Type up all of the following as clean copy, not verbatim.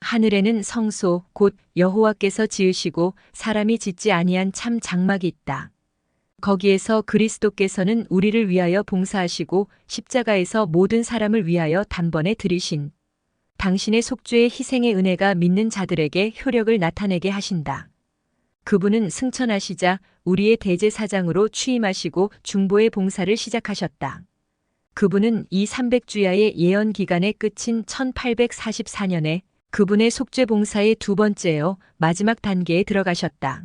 하늘에는 성소 곧 여호와께서 지으시고 사람이 짓지 아니한 참 장막이 있다. 거기에서 그리스도께서는 우리를 위하여 봉사하시고 십자가에서 모든 사람을 위하여 단번에 들이신 당신의 속죄의 희생의 은혜가 믿는 자들에게 효력을 나타내게 하신다. 그분은 승천하시자 우리의 대제사장으로 취임하시고 중보의 봉사를 시작하셨다. 그분은 이 300주야의 예언 기간의 끝인 1844년에 그분의 속죄 봉사의 두 번째요 마지막 단계에 들어가셨다.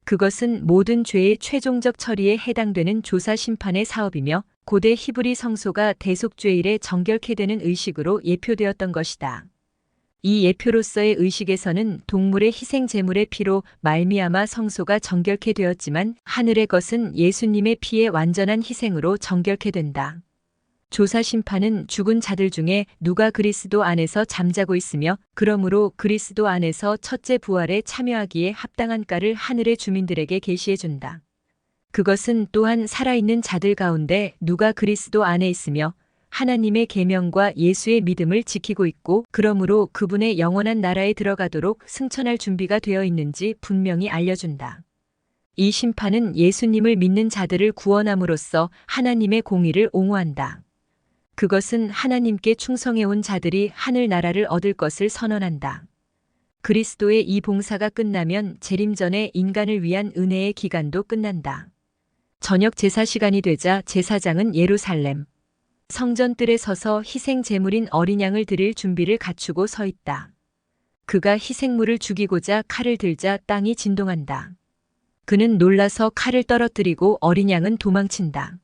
그것은 모든 죄의 최종적 처리에 해당되는 조사 심판의 사업이며 고대 히브리 성소가 대속죄일에 정결케 되는 의식으로 예표되었던 것이다. 이 예표로서의 의식에서는 동물의 희생 제물의 피로 말미암아 성소가 정결케 되었지만 하늘의 것은 예수님의 피의 완전한 희생으로 정결케 된다. 조사 심판은 죽은 자들 중에 누가 그리스도 안에서 잠자고 있으며 그러므로 그리스도 안에서 첫째 부활에 참여하기에 합당한 까를 하늘의 주민들에게 계시해 준다. 그것은 또한 살아있는 자들 가운데 누가 그리스도 안에 있으며 하나님의 계명과 예수의 믿음을 지키고 있고 그러므로 그분의 영원한 나라에 들어가도록 승천할 준비가 되어 있는지 분명히 알려준다. 이 심판은 예수님을 믿는 자들을 구원함으로써 하나님의 공의를 옹호한다. 그것은 하나님께 충성해온 자들이 하늘나라를 얻을 것을 선언한다. 그리스도의 이 봉사가 끝나면 재림 전에 인간을 위한 은혜의 기간도 끝난다. 저녁 제사 시간이 되자 제사장은 예루살렘 성전 뜰에 서서 희생 제물인 어린 양을 드릴 준비를 갖추고 서 있다. 그가 희생물을 죽이고자 칼을 들자 땅이 진동한다. 그는 놀라서 칼을 떨어뜨리고 어린 양은 도망친다.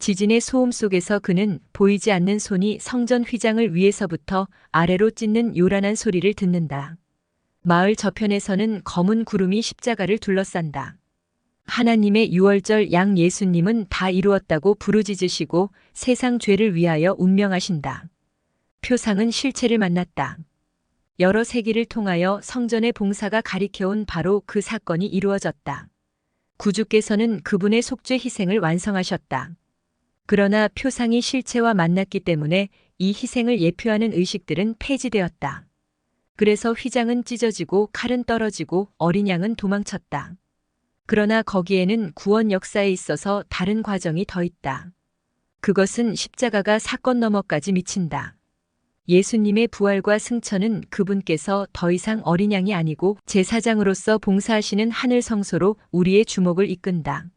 지진의 소음 속에서 그는 보이지 않는 손이 성전 휘장을 위에서부터 아래로 찢는 요란한 소리를 듣는다. 마을 저편에서는 검은 구름이 십자가를 둘러싼다. 하나님의 유월절 양 예수님은 다 이루었다고 부르짖으시고 세상 죄를 위하여 운명하신다. 표상은 실체를 만났다. 여러 세기를 통하여 성전의 봉사가 가리켜온 바로 그 사건이 이루어졌다. 구주께서는 그분의 속죄 희생을 완성하셨다. 그러나 표상이 실체와 만났기 때문에 이 희생을 예표하는 의식들은 폐지되었다. 그래서 휘장은 찢어지고 칼은 떨어지고 어린 양은 도망쳤다. 그러나 거기에는 구원 역사에 있어서 다른 과정이 더 있다. 그것은 십자가가 사건 너머까지 미친다. 예수님의 부활과 승천은 그분께서 더 이상 어린 양이 아니고 제사장으로서 봉사하시는 하늘 성소로 우리의 주목을 이끈다.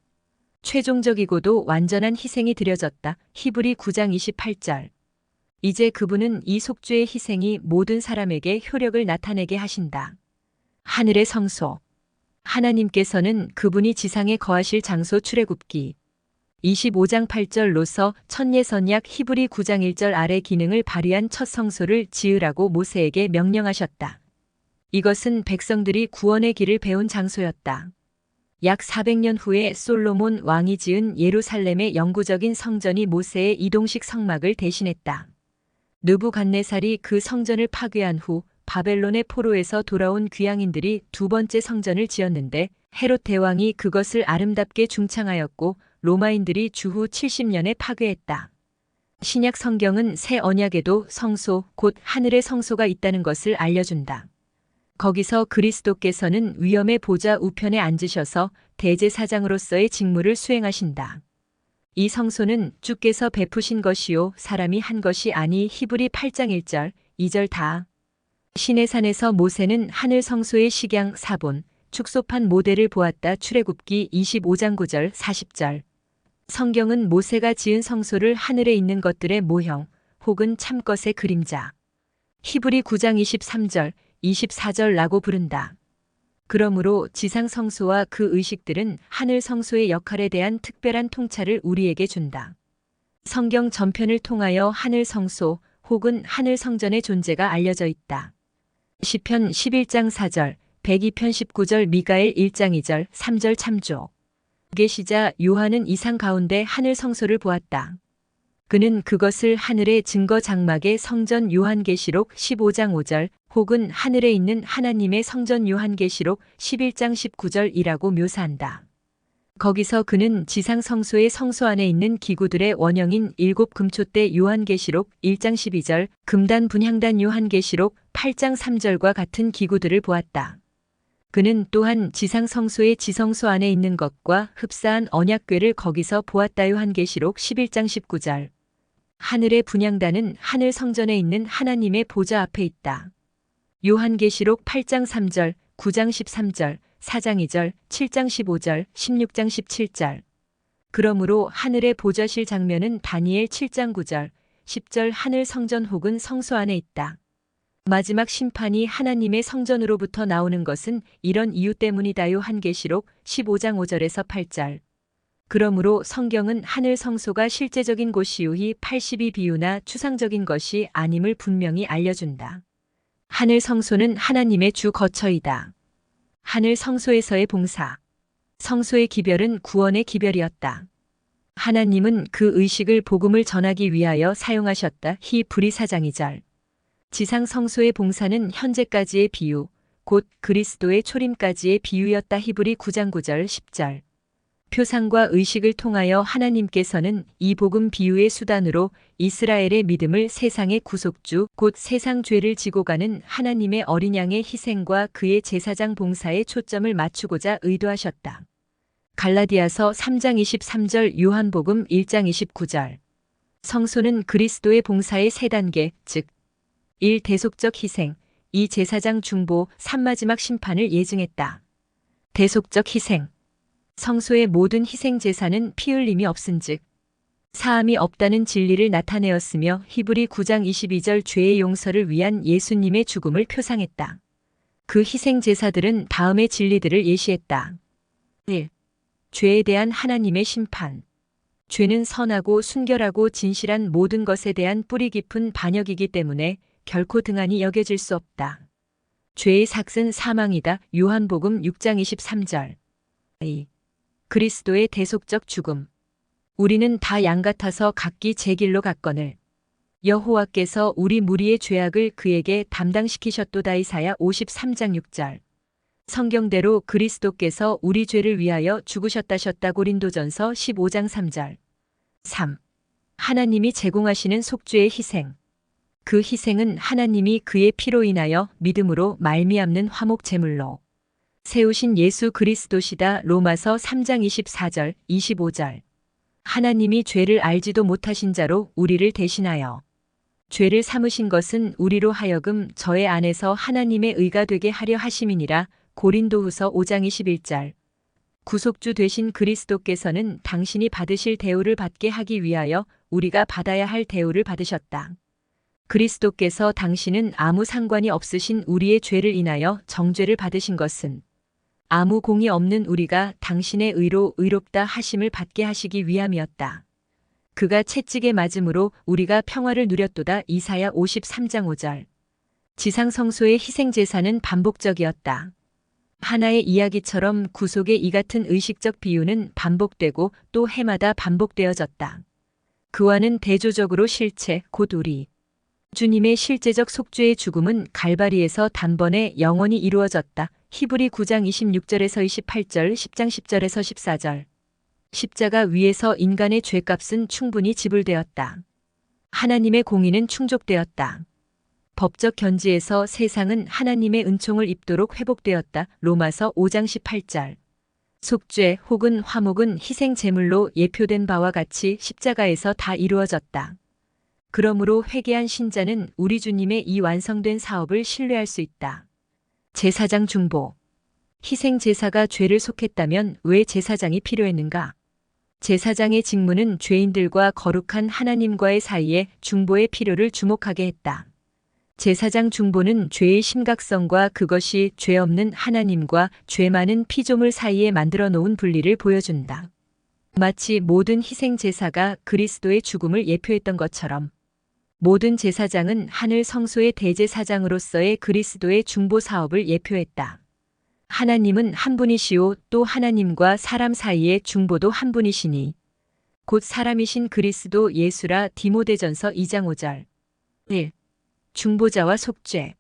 최종적이고도 완전한 희생이 드려졌다. 히브리 9장 28절. 이제 그분은 이 속죄의 희생이 모든 사람에게 효력을 나타내게 하신다. 하늘의 성소. 하나님께서는 그분이 지상에 거하실 장소 출애굽기 25장 8절로서 천예선약 히브리 9장 1절 아래 기능을 발휘한 첫 성소를 지으라고 모세에게 명령하셨다. 이것은 백성들이 구원의 길을 배운 장소였다. 약 400년 후에 솔로몬 왕이 지은 예루살렘의 영구적인 성전이 모세의 이동식 성막을 대신했다. 느부갓네살이 그 성전을 파괴한 후 바벨론의 포로에서 돌아온 귀양인들이 두 번째 성전을 지었는데 헤롯 대왕이 그것을 아름답게 중창하였고 로마인들이 주후 70년에 파괴했다. 신약 성경은 새 언약에도 성소, 곧 하늘의 성소가 있다는 것을 알려준다. 거기서 그리스도께서는 위엄의 보좌 우편에 앉으셔서 대제사장으로서의 직무를 수행하신다. 이 성소는 주께서 베푸신 것이요 사람이 한 것이 아니 히브리 8장 1절, 2절 다. 시내산에서 모세는 하늘 성소의 식양 사본, 축소판 모델을 보았다. 출애굽기 25장 9절, 40절. 성경은 모세가 지은 성소를 하늘에 있는 것들의 모형, 혹은 참것의 그림자. 히브리 9장 23절, 24절라고 부른다. 그러므로 지상 성소와 그 의식들은 하늘 성소의 역할에 대한 특별한 통찰을 우리에게 준다. 성경 전편을 통하여 하늘 성소 혹은 하늘 성전의 존재가 알려져 있다. 시편 11장 4절, 102편 19절, 미가엘 1장 2절, 3절 참조. 계시자 요한은 이상 가운데 하늘 성소를 보았다. 그는 그것을 하늘의 증거 장막의 성전 요한계시록 15장 5절 혹은 하늘에 있는 하나님의 성전 요한계시록 11장 19절이라고 묘사한다. 거기서 그는 지상 성소의 성소 안에 있는 기구들의 원형인 7금초대 요한계시록 1장 12절, 금단 분향단 요한계시록 8장 3절과 같은 기구들을 보았다. 그는 또한 지상 성소의 지성소 안에 있는 것과 흡사한 언약궤를 거기서 보았다. 요한계시록 11장 19절. 하늘의 분향단은 하늘 성전에 있는 하나님의 보좌 앞에 있다. 요한계시록 8장 3절, 9장 13절, 4장 2절, 7장 15절, 16장 17절. 그러므로 하늘의 보좌실 장면은 다니엘 7장 9절, 10절 하늘 성전 혹은 성소 안에 있다. 마지막 심판이 하나님의 성전으로부터 나오는 것은 이런 이유 때문이다. 요한계시록 15장 5절에서 8절. 그러므로 성경은 하늘 성소가 실제적인 곳이오히 82 비유나 추상적인 것이 아님을 분명히 알려준다. 하늘 성소는 하나님의 주 거처이다. 하늘 성소에서의 봉사. 성소의 기별은 구원의 기별이었다. 하나님은 그 의식을 복음을 전하기 위하여 사용하셨다. 히브리 4장 2절. 지상 성소의 봉사는 현재까지의 비유, 곧 그리스도의 초림까지의 비유였다. 히브리 9장 9절 10절. 표상과 의식을 통하여 하나님께서는 이 복음 비유의 수단으로 이스라엘의 믿음을 세상의 구속주, 곧 세상 죄를 지고 가는 하나님의 어린 양의 희생과 그의 제사장 봉사에 초점을 맞추고자 의도하셨다. 갈라디아서 3장 23절, 요한복음 1장 29절. 성소는 그리스도의 봉사의 세 단계, 즉 1. 대속적 희생, 2. 제사장 중보, 3. 마지막 심판을 예증했다. 대속적 희생. 성소의 모든 희생 제사는 피 흘림이 없은즉 사함이 없다는 진리를 나타내었으며 히브리 9장 22절 죄의 용서를 위한 예수님의 죽음을 표상했다. 그 희생 제사들은 다음의 진리들을 예시했다. 1. 죄에 대한 하나님의 심판. 죄는 선하고 순결하고 진실한 모든 것에 대한 뿌리 깊은 반역이기 때문에 결코 등한히 여겨질 수 없다. 죄의 삭은 사망이다. 요한복음 6장 23절. 2. 그리스도의 대속적 죽음. 우리는 다 양 같아서 각기 제 길로 갔거늘 여호와께서 우리 무리의 죄악을 그에게 담당시키셨도다. 이사야 53장 6절. 성경대로 그리스도께서 우리 죄를 위하여 죽으셨다셨다. 고린도전서 15장 3절. 3. 하나님이 제공하시는 속죄의 희생. 그 희생은 하나님이 그의 피로 인하여 믿음으로 말미암는 화목 제물로 세우신 예수 그리스도시다. 로마서 3장 24절, 25절. 하나님이 죄를 알지도 못하신 자로 우리를 대신하여 죄를 삼으신 것은 우리로 하여금 저의 안에서 하나님의 의가 되게 하려 하심이니라. 고린도후서 5장 21절. 구속주 되신 그리스도께서는 당신이 받으실 대우를 받게 하기 위하여 우리가 받아야 할 대우를 받으셨다. 그리스도께서 당신은 아무 상관이 없으신 우리의 죄를 인하여 정죄를 받으신 것은 아무 공이 없는 우리가 당신의 의로 의롭다 하심을 받게 하시기 위함이었다. 그가 채찍에 맞음으로 우리가 평화를 누렸도다. 이사야 53장 5절. 지상 성소의 희생 제사는 반복적이었다. 하나의 이야기처럼 구속의 이 같은 의식적 비유는 반복되고 또 해마다 반복되어졌다. 그와는 대조적으로 실체, 곧 우리 주님의 실제적 속죄의 죽음은 갈바리에서 단번에 영원히 이루어졌다. 히브리 9장 26절에서 28절, 10장 10절에서 14절. 십자가 위에서 인간의 죄값은 충분히 지불되었다. 하나님의 공의는 충족되었다. 법적 견지에서 세상은 하나님의 은총을 입도록 회복되었다. 로마서 5장 18절. 속죄 혹은 화목은 희생 제물로 예표된 바와 같이 십자가에서 다 이루어졌다. 그러므로 회개한 신자는 우리 주님의 이 완성된 사업을 신뢰할 수 있다. 제사장 중보. 희생 제사가 죄를 속했다면 왜 제사장이 필요했는가? 제사장의 직무는 죄인들과 거룩한 하나님과의 사이에 중보의 필요를 주목하게 했다. 제사장 중보는 죄의 심각성과 그것이 죄 없는 하나님과 죄 많은 피조물 사이에 만들어 놓은 분리를 보여준다. 마치 모든 희생 제사가 그리스도의 죽음을 예표했던 것처럼 모든 제사장은 하늘 성소의 대제사장으로서의 그리스도의 중보 사업을 예표했다. 하나님은 한 분이시오 또 하나님과 사람 사이의 중보도 한 분이시니 곧 사람이신 그리스도 예수라. 디모데전서 2장 5절. 1. 중보자와 속죄.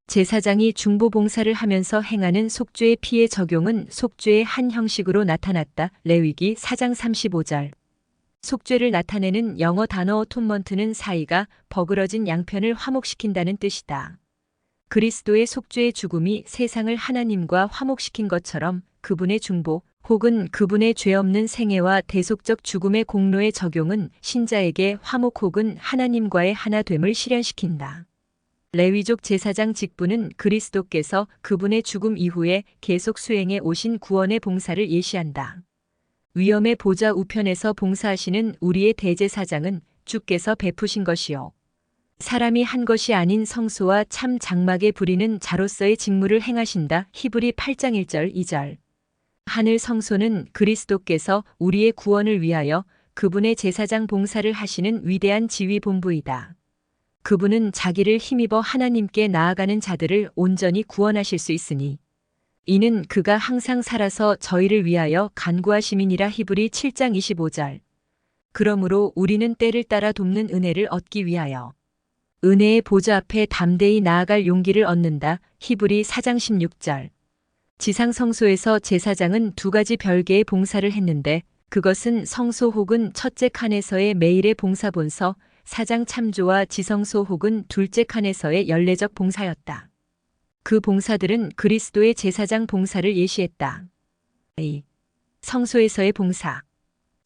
제사장이 중보 봉사를 하면서 행하는 속죄의 피의 적용은 속죄의 한 형식으로 나타났다. 레위기 4장 35절. 속죄를 나타내는 영어 단어 어톤먼트는 사이가 버그러진 양편을 화목시킨다는 뜻이다. 그리스도의 속죄의 죽음이 세상을 하나님과 화목시킨 것처럼 그분의 중보 혹은 그분의 죄 없는 생애와 대속적 죽음의 공로의 적용은 신자에게 화목 혹은 하나님과의 하나됨을 실현시킨다. 레위족 제사장 직분은 그리스도께서 그분의 죽음 이후에 계속 수행해 오신 구원의 봉사를 예시한다. 위엄의 보좌 우편에서 봉사하시는 우리의 대제사장은 주께서 베푸신 것이요 사람이 한 것이 아닌 성소와 참 장막에 부리는 자로서의 직무를 행하신다. 히브리 8장 1절 2절. 하늘 성소는 그리스도께서 우리의 구원을 위하여 그분의 제사장 봉사를 하시는 위대한 지휘 본부이다. 그분은 자기를 힘입어 하나님께 나아가는 자들을 온전히 구원하실 수 있으니 이는 그가 항상 살아서 저희를 위하여 간구하심이니라. 히브리 7장 25절. 그러므로 우리는 때를 따라 돕는 은혜를 얻기 위하여 은혜의 보좌 앞에 담대히 나아갈 용기를 얻는다. 히브리 4장 16절. 지상 성소에서 제사장은 두 가지 별개의 봉사를 했는데 그것은 성소 혹은 첫째 칸에서의 매일의 봉사 본서 4장 참조와 지성소 혹은 둘째 칸에서의 연례적 봉사였다. 그 봉사들은 그리스도의 제사장 봉사를 예시했다. 성소에서의 봉사.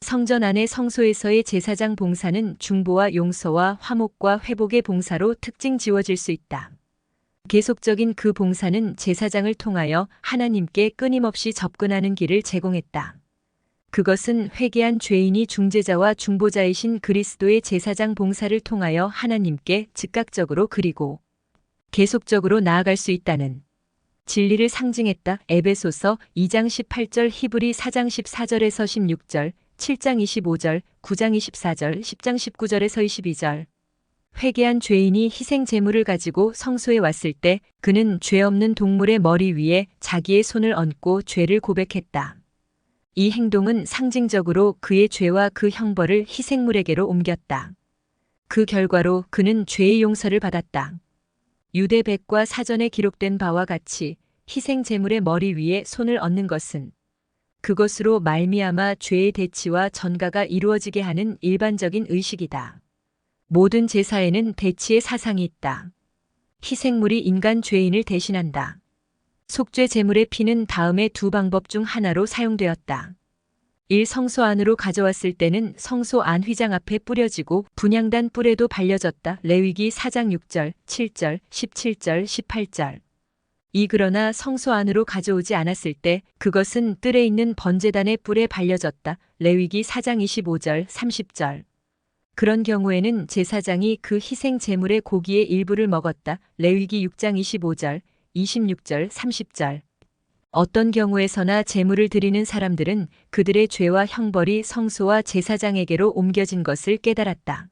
성전 안의 성소에서의 제사장 봉사는 중보와 용서와 화목과 회복의 봉사로 특징 지어질 수 있다. 계속적인 그 봉사는 제사장을 통하여 하나님께 끊임없이 접근하는 길을 제공했다. 그것은 회개한 죄인이 중재자와 중보자이신 그리스도의 제사장 봉사를 통하여 하나님께 즉각적으로 그리고 계속적으로 나아갈 수 있다는 진리를 상징했다. 에베소서 2장 18절, 히브리 4장 14절에서 16절, 7장 25절, 9장 24절, 10장 19절에서 22절. 회개한 죄인이 희생 제물을 가지고 성소에 왔을 때 그는 죄 없는 동물의 머리 위에 자기의 손을 얹고 죄를 고백했다. 이 행동은 상징적으로 그의 죄와 그 형벌을 희생물에게로 옮겼다. 그 결과로 그는 죄의 용서를 받았다. 유대백과 사전에 기록된 바와 같이 희생 제물의 머리 위에 손을 얹는 것은 그것으로 말미암아 죄의 대치와 전가가 이루어지게 하는 일반적인 의식이다. 모든 제사에는 대치의 사상이 있다. 희생물이 인간 죄인을 대신한다. 속죄 제물의 피는 다음의 두 방법 중 하나로 사용되었다. 1. 성소 안으로 가져왔을 때는 성소 안 휘장 앞에 뿌려지고 분향단 뿔에도 발려졌다. 레위기 4장 6절, 7절, 17절, 18절. 2. 그러나 성소 안으로 가져오지 않았을 때 그것은 뜰에 있는 번제단의 뿔에 발려졌다. 레위기 4장 25절, 30절. 그런 경우에는 제사장이 그 희생 제물의 고기의 일부를 먹었다. 레위기 6장 25절, 26절, 30절. 어떤 경우에서나 제물을 드리는 사람들은 그들의 죄와 형벌이 성소와 제사장에게로 옮겨진 것을 깨달았다.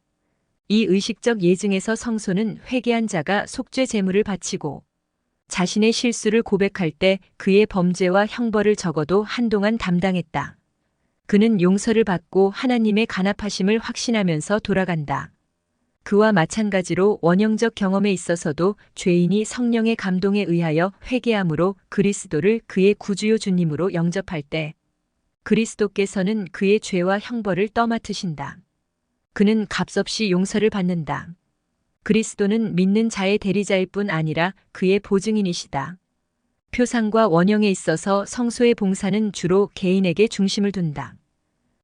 이 의식적 예증에서 성소는 회개한 자가 속죄 제물을 바치고 자신의 실수를 고백할 때 그의 범죄와 형벌을 적어도 한동안 담당했다. 그는 용서를 받고 하나님의 간합하심을 확신하면서 돌아간다. 그와 마찬가지로 원형적 경험에 있어서도 죄인이 성령의 감동에 의하여 회개함으로 그리스도를 그의 구주요 주님으로 영접할 때 그리스도께서는 그의 죄와 형벌을 떠맡으신다. 그는 값없이 용서를 받는다. 그리스도는 믿는 자의 대리자일 뿐 아니라 그의 보증인이시다. 표상과 원형에 있어서 성소의 봉사는 주로 개인에게 중심을 둔다.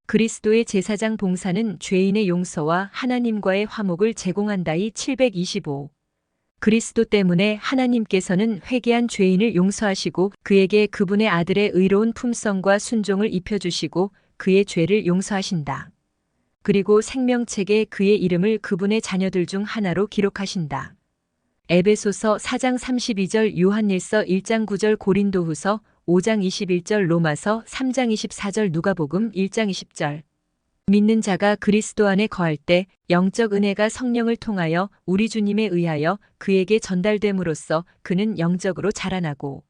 그리스도의 제사장 봉사는 죄인의 용서와 하나님과의 화목을 제공한다이 725. 그리스도 때문에 하나님께서는 회개한 죄인을 용서하시고 그에게 그분의 아들의 의로운 품성과 순종을 입혀주시고 그의 죄를 용서하신다. 그리고 생명책에 그의 이름을 그분의 자녀들 중 하나로 기록하신다. 에베소서 4장 32절, 요한일서 1장 9절, 고린도후서 5장 21절, 로마서 3장 24절, 누가복음 1장 20절. 믿는 자가 그리스도 안에 거할 때 영적 은혜가 성령을 통하여 우리 주님에 의하여 그에게 전달됨으로써 그는 영적으로 자라나고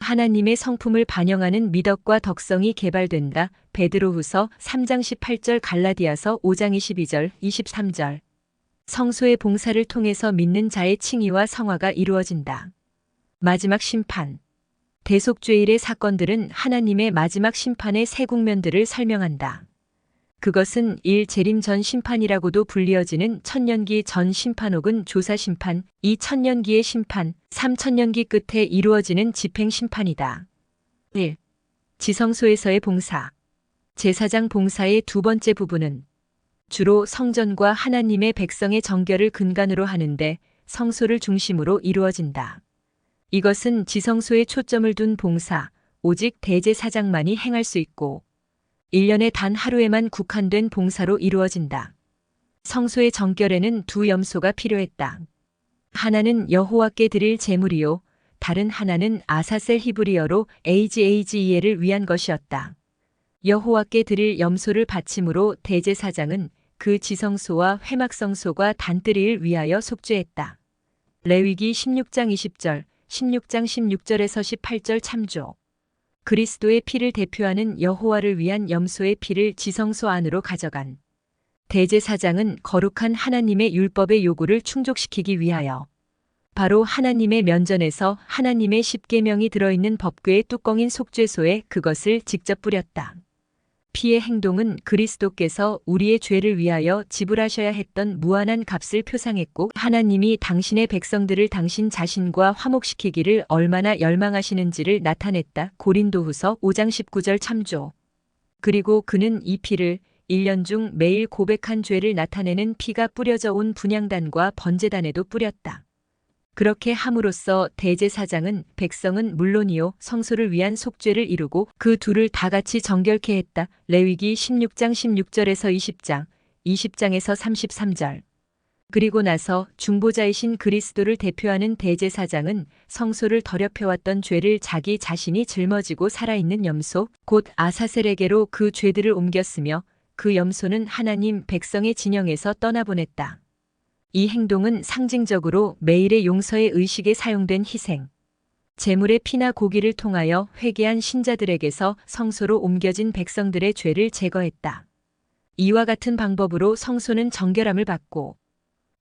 하나님의 성품을 반영하는 미덕과 덕성이 개발된다. 베드로후서 3장 18절, 갈라디아서 5장 22절, 23절. 성소의 봉사를 통해서 믿는 자의 칭의와 성화가 이루어진다. 마지막 심판. 대속죄일의 사건들은 하나님의 마지막 심판의 세 국면들을 설명한다. 그것은 1. 재림 전 심판이라고도 불리어지는 천년기 전 심판 혹은 조사 심판, 2. 천년기의 심판, 3. 천년기 끝에 이루어지는 집행 심판이다. 1. 지성소에서의 봉사. 제사장 봉사의 두 번째 부분은 주로 성전과 하나님의 백성의 정결을 근간으로 하는데 성소를 중심으로 이루어진다. 이것은 지성소에 초점을 둔 봉사, 오직 대제사장만이 행할 수 있고 1년에 단 하루에만 국한된 봉사로 이루어진다. 성소의 정결에는 두 염소가 필요했다. 하나는 여호와께 드릴 제물이요, 다른 하나는 아사셀 히브리어로 AGAGE를 위한 것이었다. 여호와께 드릴 염소를 바침으로 대제사장은 그 지성소와 회막성소가 단뜨리를 위하여 속죄했다. 레위기 16장 20절, 16장 16절에서 18절 참조. 그리스도의 피를 대표하는 여호와를 위한 염소의 피를 지성소 안으로 가져간 대제사장은 거룩한 하나님의 율법의 요구를 충족시키기 위하여 바로 하나님의 면전에서 하나님의 십계명이 들어있는 법궤의 뚜껑인 속죄소에 그것을 직접 뿌렸다. 피의 행동은 그리스도께서 우리의 죄를 위하여 지불하셔야 했던 무한한 값을 표상했고 하나님이 당신의 백성들을 당신 자신과 화목시키기를 얼마나 열망하시는지를 나타냈다. 고린도후서 5장 19절 참조. 그리고 그는 이 피를 1년 중 매일 고백한 죄를 나타내는 피가 뿌려져 온 분향단과 번제단에도 뿌렸다. 그렇게 함으로써 대제사장은 백성은 물론이요 성소를 위한 속죄를 이루고 그 둘을 다 같이 정결케 했다. 레위기 16장 16절에서 20장, 20장에서 33절. 그리고 나서 중보자이신 그리스도를 대표하는 대제사장은 성소를 더럽혀왔던 죄를 자기 자신이 짊어지고 살아있는 염소, 곧 아사셀에게로 그 죄들을 옮겼으며 그 염소는 하나님 백성의 진영에서 떠나보냈다. 이 행동은 상징적으로 매일의 용서의 의식에 사용된 희생, 제물의 피나 고기를 통하여 회개한 신자들에게서 성소로 옮겨진 백성들의 죄를 제거했다. 이와 같은 방법으로 성소는 정결함을 받고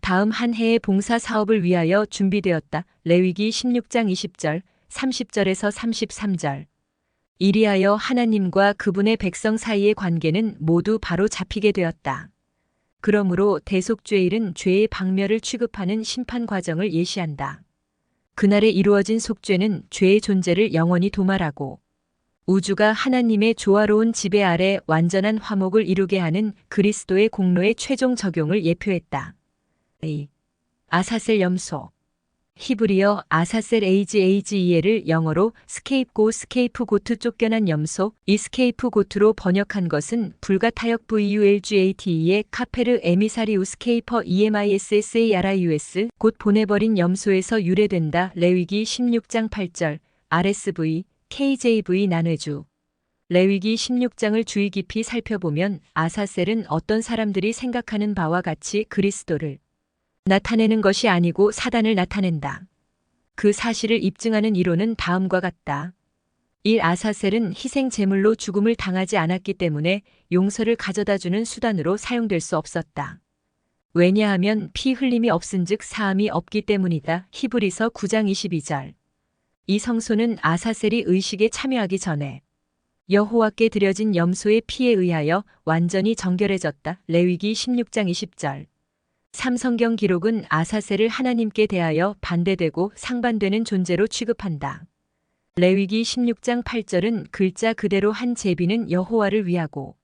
다음 한 해의 봉사 사업을 위하여 준비되었다. 레위기 16장 20절, 30절에서 33절. 이리하여 하나님과 그분의 백성 사이의 관계는 모두 바로 잡히게 되었다. 그러므로 대속죄일은 죄의 박멸을 취급하는 심판 과정을 예시한다. 그날에 이루어진 속죄는 죄의 존재를 영원히 도말하고 우주가 하나님의 조화로운 지배 아래 완전한 화목을 이루게 하는 그리스도의 공로의 최종 적용을 예표했다. 아사셀 염소. 히브리어 아사셀 AGAGE를 영어로 스케이프고트 쫓겨난 염소, 이 스케이프고트로 번역한 것은 불가타역 VULGATE의 카페르 에미사리우 스케이퍼 EMISSARIUS 곧 보내버린 염소에서 유래된다. 레위기 16장 8절, RSV, KJV 난회주. 레위기 16장을 주의 깊이 살펴보면 아사셀은 어떤 사람들이 생각하는 바와 같이 그리스도를 나타내는 것이 아니고 사단을 나타낸다. 그 사실을 입증하는 이론은 다음과 같다. 1. 아사셀은 희생 제물로 죽음을 당하지 않았기 때문에 용서를 가져다주는 수단으로 사용될 수 없었다. 왜냐하면 피 흘림이 없은즉 사함이 없기 때문이다. 히브리서 9장 22절. 이 성소는 아사셀이 의식에 참여하기 전에 여호와께 드려진 염소의 피에 의하여 완전히 정결해졌다. 레위기 16장 20절. 삼성경 기록은 아사셀을 하나님께 대하여 반대되고 상반되는 존재로 취급한다. 레위기 16장 8절은 글자 그대로 한 제비는 여호와를 위하고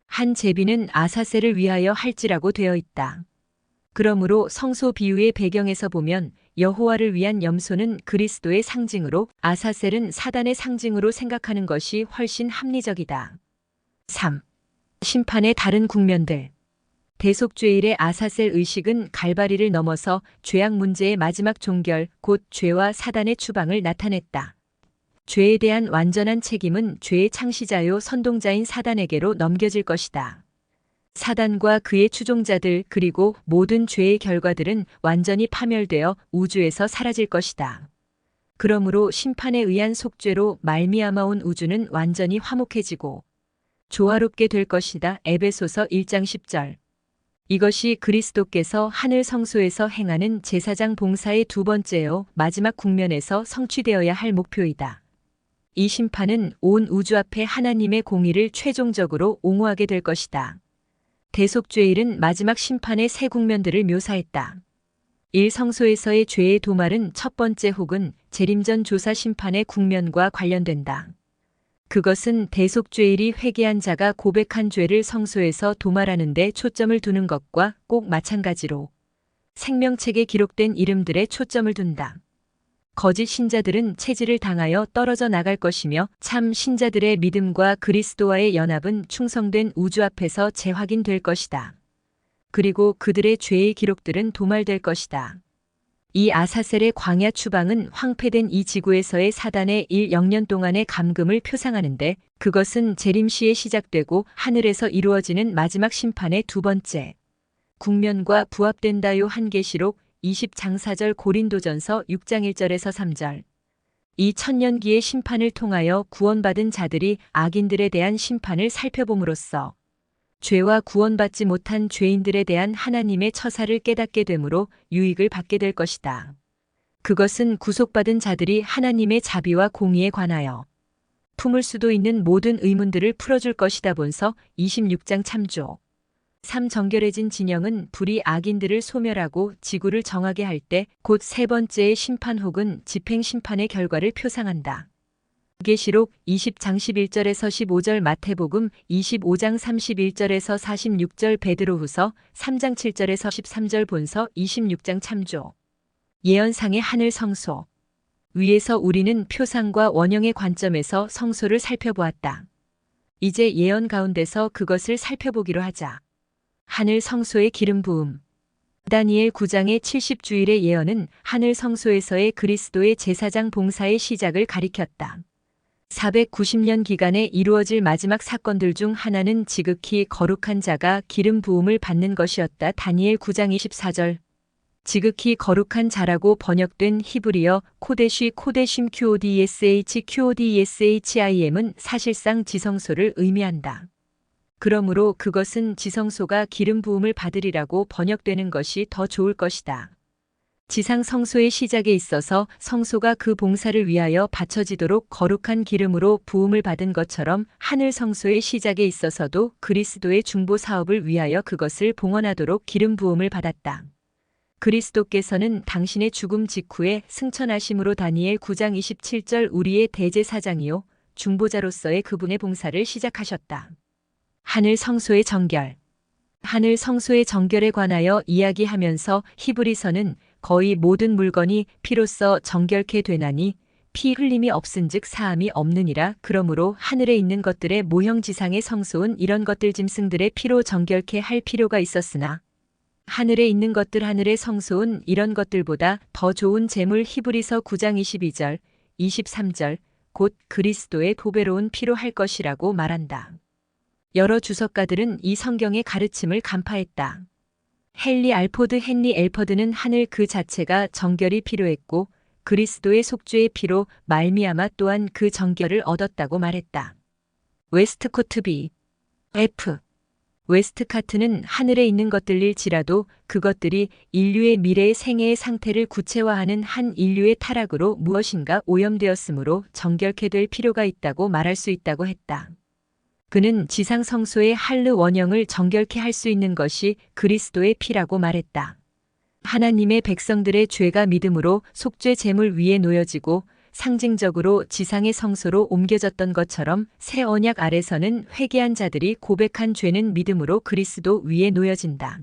한 제비는 아사셀을 위하여 할지라고 되어 있다. 그러므로 성소 비유의 배경에서 보면 여호와를 위한 염소는 그리스도의 상징으로 아사셀은 사단의 상징으로 생각하는 것이 훨씬 합리적이다. 3. 심판의 다른 국면들. 대속죄일의 아사셀 의식은 갈바리를 넘어서 죄악 문제의 마지막 종결, 곧 죄와 사단의 추방을 나타냈다. 죄에 대한 완전한 책임은 죄의 창시자요 선동자인 사단에게로 넘겨질 것이다. 사단과 그의 추종자들 그리고 모든 죄의 결과들은 완전히 파멸되어 우주에서 사라질 것이다. 그러므로 심판에 의한 속죄로 말미암아 온 우주는 완전히 화목해지고 조화롭게 될 것이다. 에베소서 1장 10절. 이것이 그리스도께서 하늘 성소에서 행하는 제사장 봉사의 두 번째요 마지막 국면에서 성취되어야 할 목표이다. 이 심판은 온 우주 앞에 하나님의 공의를 최종적으로 옹호하게 될 것이다. 대속죄일은 마지막 심판의 세 국면들을 묘사했다. 1. 성소에서의 죄의 도말은 첫 번째 혹은 재림전 조사 심판의 국면과 관련된다. 그것은 대속죄일이 회개한 자가 고백한 죄를 성소에서 도말하는 데 초점을 두는 것과 꼭 마찬가지로 생명책에 기록된 이름들에 초점을 둔다. 거짓 신자들은 체질을 당하여 떨어져 나갈 것이며 참 신자들의 믿음과 그리스도와의 연합은 충성된 우주 앞에서 재확인될 것이다. 그리고 그들의 죄의 기록들은 도말될 것이다. 이 아사셀의 광야 추방은 황폐된 이 지구에서의 사단의 1영년 동안의 감금을 표상하는데 그것은 재림시에 시작되고 하늘에서 이루어지는 마지막 심판의 두 번째 국면과 부합된다. 요한계시록 20장 4절 고린도전서 6장 1절에서 3절. 이 천년기의 심판을 통하여 구원받은 자들이 악인들에 대한 심판을 살펴봄으로써 죄와 구원받지 못한 죄인들에 대한 하나님의 처사를 깨닫게 되므로 유익을 받게 될 것이다. 그것은 구속받은 자들이 하나님의 자비와 공의에 관하여 품을 수도 있는 모든 의문들을 풀어줄 것이다. 본서 26장 참조. 3. 정결해진 진영은 불이 악인들을 소멸하고 지구를 정하게 할 때 곧 세 번째의 심판 혹은 집행심판의 결과를 표상한다. 계시록 20장 11절에서 15절, 마태복음 25장 31절에서 46절, 베드로후서 3장 7절에서 13절, 본서 26장 참조. 예언상의 하늘 성소. 위에서 우리는 표상과 원형의 관점에서 성소를 살펴보았다. 이제 예언 가운데서 그것을 살펴보기로 하자. 하늘 성소의 기름 부음. 다니엘 9장의 70주일의 예언은 하늘 성소에서의 그리스도의 제사장 봉사의 시작을 가리켰다. 490년 기간에 이루어질 마지막 사건들 중 하나는 지극히 거룩한 자가 기름 부음을 받는 것이었다. 다니엘 9장 24절. 지극히 거룩한 자라고 번역된 히브리어 코데쉬 코데심 QODESHQODESHIM은 사실상 지성소를 의미한다. 그러므로 그것은 지성소가 기름 부음을 받으리라고 번역되는 것이 더 좋을 것이다. 지상 성소의 시작에 있어서 성소가 그 봉사를 위하여 바쳐지도록 거룩한 기름으로 부음을 받은 것처럼 하늘 성소의 시작에 있어서도 그리스도의 중보 사업을 위하여 그것을 봉헌하도록 기름 부음을 받았다. 그리스도께서는 당신의 죽음 직후에 승천하심으로 다니엘 9장 27절 우리의 대제사장이요 중보자로서의 그분의 봉사를 시작하셨다. 하늘 성소의 정결. 하늘 성소의 정결에 관하여 이야기하면서 히브리서는 거의 모든 물건이 피로써 정결케 되나니 피 흘림이 없은즉 사함이 없느니라. 그러므로 하늘에 있는 것들의 모형 지상의 성소는 이런 것들 짐승들의 피로 정결케 할 필요가 있었으나 하늘에 있는 것들 하늘의 성소는 이런 것들보다 더 좋은 제물. 히브리서 9장 22절, 23절 곧 그리스도의 보배로운 피로 할 것이라고 말한다. 여러 주석가들은 이 성경의 가르침을 간파했다. 헨리 엘퍼드는 하늘 그 자체가 정결이 필요했고 그리스도의 속죄의 피로 말미암아 또한 그 정결을 얻었다고 말했다. 웨스트코트 B. F. 웨스트카트는 하늘에 있는 것들일지라도 그것들이 인류의 미래의 생애의 상태를 구체화하는 한 인류의 타락으로 무엇인가 오염되었으므로 정결케 될 필요가 있다고 말할 수 있다고 했다. 그는 지상 성소의 할르 원형을 정결케 할 수 있는 것이 그리스도의 피라고 말했다. 하나님의 백성들의 죄가 믿음으로 속죄 제물 위에 놓여지고 상징적으로 지상의 성소로 옮겨졌던 것처럼 새 언약 아래서는 회개한 자들이 고백한 죄는 믿음으로 그리스도 위에 놓여진다.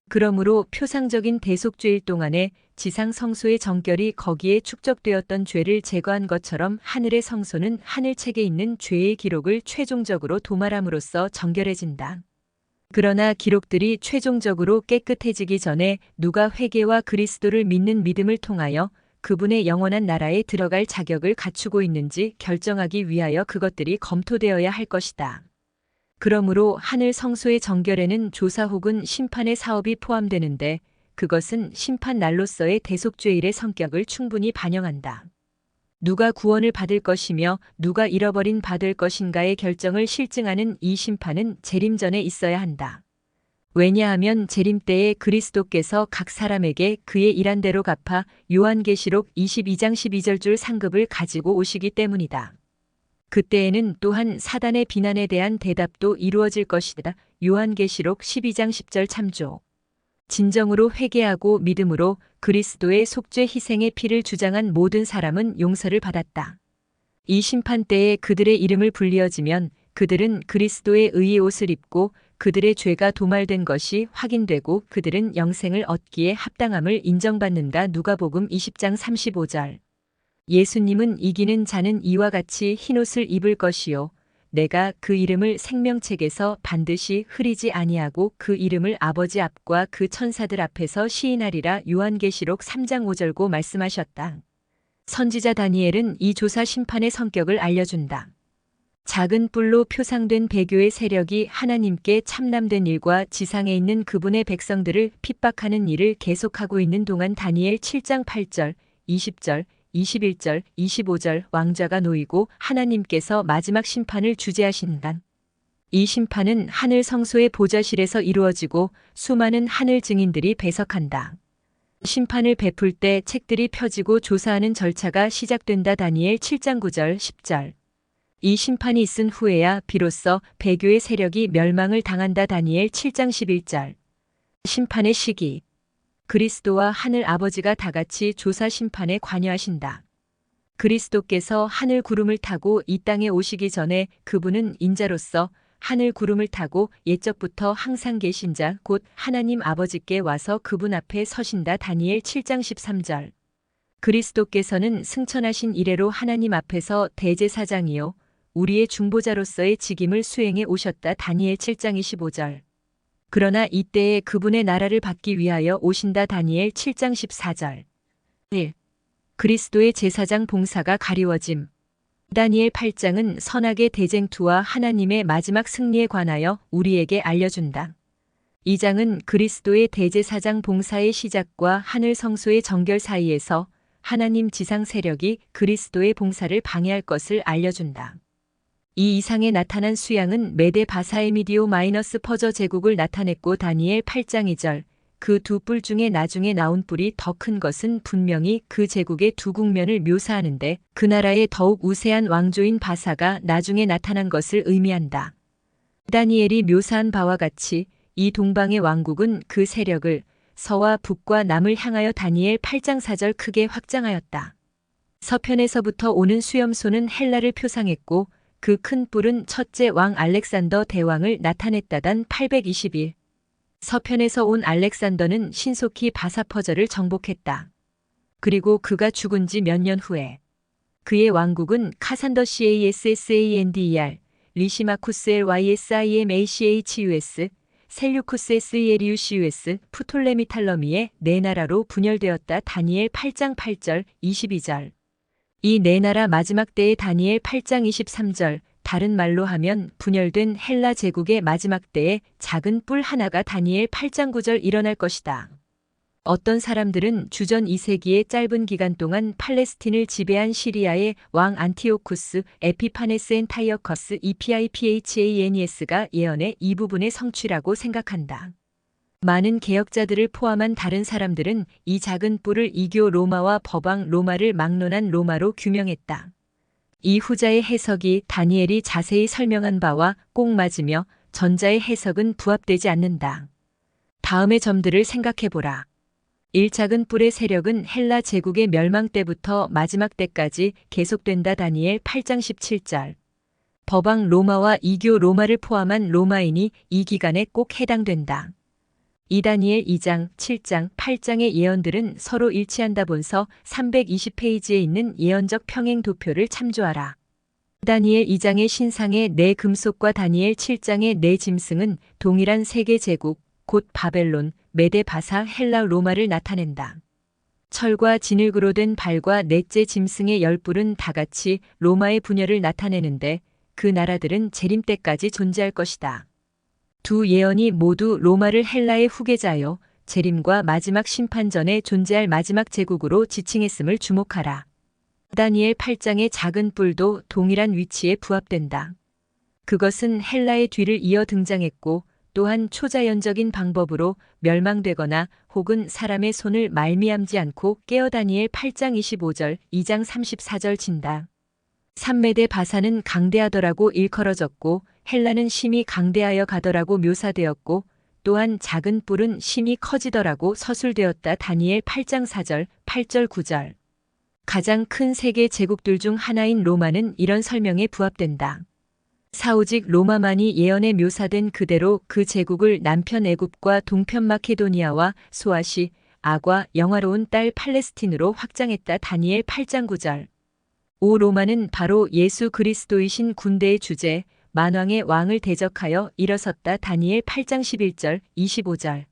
그러므로 표상적인 대속죄일 동안에 지상 성소의 정결이 거기에 축적되었던 죄를 제거한 것처럼 하늘의 성소는 하늘책에 있는 죄의 기록을 최종적으로 도말함으로써 정결해진다. 그러나 기록들이 최종적으로 깨끗해지기 전에 누가 회개와 그리스도를 믿는 믿음을 통하여 그분의 영원한 나라에 들어갈 자격을 갖추고 있는지 결정하기 위하여 그것들이 검토되어야 할 것이다. 그러므로 하늘 성소의 정결에는 조사 혹은 심판의 사업이 포함되는데 그것은 심판 날로서의 대속죄일의 성격을 충분히 반영한다. 누가 구원을 받을 것이며 누가 잃어버린 받을 것인가의 결정을 실증하는 이 심판은 재림 전에 있어야 한다. 왜냐하면 재림 때에 그리스도께서 각 사람에게 그의 일한 대로 갚아 요한계시록 22장 12절 줄 상급을 가지고 오시기 때문이다. 그때에는 또한 사단의 비난에 대한 대답도 이루어질 것이다. 요한계시록 12장 10절 참조. 진정으로 회개하고 믿음으로 그리스도의 속죄 희생의 피를 주장한 모든 사람은 용서를 받았다. 이 심판 때에 그들의 이름을 불리어지면 그들은 그리스도의 의의 옷을 입고 그들의 죄가 도말된 것이 확인되고 그들은 영생을 얻기에 합당함을 인정받는다. 누가복음 20장 35절. 예수님은 이기는 자는 이와 같이 흰옷을 입을 것이요 내가 그 이름을 생명책에서 반드시 흐리지 아니하고 그 이름을 아버지 앞과 그 천사들 앞에서 시인하리라. 요한계시록 3장 5절고 말씀하셨다. 선지자 다니엘은 이 조사 심판의 성격을 알려준다. 작은 뿔로 표상된 배교의 세력이 하나님께 참남된 일과 지상에 있는 그분의 백성들을 핍박하는 일을 계속하고 있는 동안 다니엘 7장 8절, 20절, 21절, 25절 왕좌가 놓이고 하나님께서 마지막 심판을 주재하신다. 이 심판은 하늘 성소의 보좌실에서 이루어지고 수많은 하늘 증인들이 배석한다. 심판을 베풀 때 책들이 펴지고 조사하는 절차가 시작된다. 다니엘 7장 9절, 10절. 이 심판이 있은 후에야 비로소 배교의 세력이 멸망을 당한다. 다니엘 7장 11절. 심판의 시기. 그리스도와 하늘 아버지가 다같이 조사 심판에 관여하신다. 그리스도께서 하늘 구름을 타고 이 땅에 오시기 전에 그분은 인자로서 하늘 구름을 타고 옛적부터 항상 계신 자 곧 하나님 아버지께 와서 그분 앞에 서신다. 다니엘 7장 13절. 그리스도께서는 승천하신 이래로 하나님 앞에서 대제사장이요 우리의 중보자로서의 직임을 수행해 오셨다. 다니엘 7장 25절. 그러나 이때에 그분의 나라를 받기 위하여 오신다. 다니엘 7장 14절. 1. 그리스도의 제사장 봉사가 가리워짐. 다니엘 8장은 선악의 대쟁투와 하나님의 마지막 승리에 관하여 우리에게 알려준다. 2장은 그리스도의 대제사장 봉사의 시작과 하늘 성소의 정결 사이에서 하나님 지상 세력이 그리스도의 봉사를 방해할 것을 알려준다. 이 이상에 나타난 수양은 메데 바사에미디오 마이너스 퍼저 제국을 나타냈고 다니엘 8장 2절 그 두 뿔 중에 나중에 나온 뿔이 더 큰 것은 분명히 그 제국의 두 국면을 묘사하는데 그 나라의 더욱 우세한 왕조인 바사가 나중에 나타난 것을 의미한다. 다니엘이 묘사한 바와 같이 이 동방의 왕국은 그 세력을 서와 북과 남을 향하여 다니엘 8장 4절 크게 확장하였다. 서편에서부터 오는 수염소는 헬라를 표상했고 그 큰 뿔은 첫째 왕 알렉산더 대왕을 나타냈다. 단 821. 서편에서 온 알렉산더는 신속히 바사퍼저를 정복했다. 그리고 그가 죽은 지 몇 년 후에 그의 왕국은 카산더 CASSANDER, 리시마쿠스 LYSIMACHUS, 셀류쿠스 SELUCUS, 프톨레미탈러미의 네 나라로 분열되었다. 다니엘 8장 8절, 22절. 이 네 나라 마지막 때의 다니엘 8장 23절, 다른 말로 하면 분열된 헬라 제국의 마지막 때에 작은 뿔 하나가 다니엘 8장 9절 일어날 것이다. 어떤 사람들은 주전 2세기의 짧은 기간 동안 팔레스틴을 지배한 시리아의 왕 안티오쿠스 에피파네스 엔타이어커스 EPIPHANES가 예언의 이 부분의 성취라고 생각한다. 많은 개혁자들을 포함한 다른 사람들은 이 작은 뿔을 이교 로마와 법왕 로마를 막론한 로마로 규명했다. 이 후자의 해석이 다니엘이 자세히 설명한 바와 꼭 맞으며 전자의 해석은 부합되지 않는다. 다음의 점들을 생각해보라. 1. 작은 뿔의 세력은 헬라 제국의 멸망 때부터 마지막 때까지 계속된다. 다니엘 8장 17절. 법왕 로마와 이교 로마를 포함한 로마인이 이 기간에 꼭 해당된다. 이 다니엘 2장, 7장, 8장의 예언들은 서로 일치한다. 본서 320페이지에 있는 예언적 평행 도표를 참조하라. 다니엘 2장의 신상의 네 금속과 다니엘 7장의 네 짐승은 동일한 세계 제국, 곧 바벨론, 메데 바사 헬라 로마를 나타낸다. 철과 진흙으로 된 발과 넷째 짐승의 열뿔은 다같이 로마의 분열을 나타내는데 그 나라들은 재림 때까지 존재할 것이다. 두 예언이 모두 로마를 헬라의 후계자여 재림과 마지막 심판 전에 존재할 마지막 제국으로 지칭했음을 주목하라. 다니엘 8장의 작은 뿔도 동일한 위치에 부합된다. 그것은 헬라의 뒤를 이어 등장했고 또한 초자연적인 방법으로 멸망되거나 혹은 사람의 손을 말미암지 않고 깨어 다니엘 8장 25절, 2장 34절 진다. 삼메대 바사는 강대하더라고 일컬어졌고 헬라는 심히 강대하여 가더라고 묘사되었고 또한 작은 뿔은 심히 커지더라고 서술되었다. 다니엘 8장 4절, 8절 9절. 가장 큰 세계 제국들 중 하나인 로마는 이런 설명에 부합된다. 사오직 로마만이 예언에 묘사된 그대로 그 제국을 남편 애굽과 동편 마케도니아와 소아시, 아과, 영화로운 딸 팔레스틴으로 확장했다. 다니엘 8장 9절. 오 로마는 바로 예수 그리스도이신 군대의 주제, 만왕의 왕을 대적하여 일어섰다. 다니엘 8장 11절, 25절.